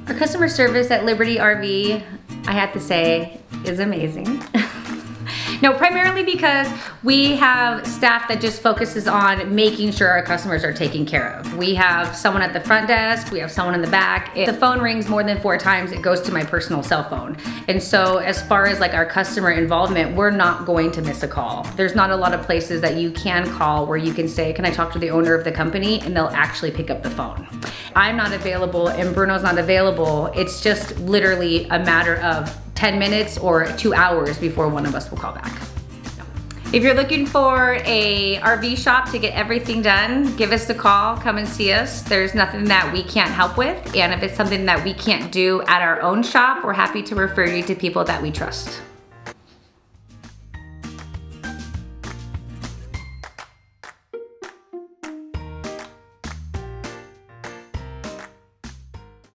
Our customer service at Liberty RV, I have to say, is amazing. No, primarily because we have staff that just focuses on making sure our customers are taken care of. We have someone at the front desk, we have someone in the back. If the phone rings more than 4 times, it goes to my personal cell phone. And so as far as like our customer involvement, we're not going to miss a call. There's not a lot of places that you can call where you can say, can I talk to the owner of the company? And they'll actually pick up the phone. I'm not available and Bruno's not available. It's just literally a matter of 10 minutes or 2 hours before one of us will call back. If you're looking for a RV shop to get everything done, give us a call, come and see us. There's nothing that we can't help with. And if it's something that we can't do at our own shop, we're happy to refer you to people that we trust.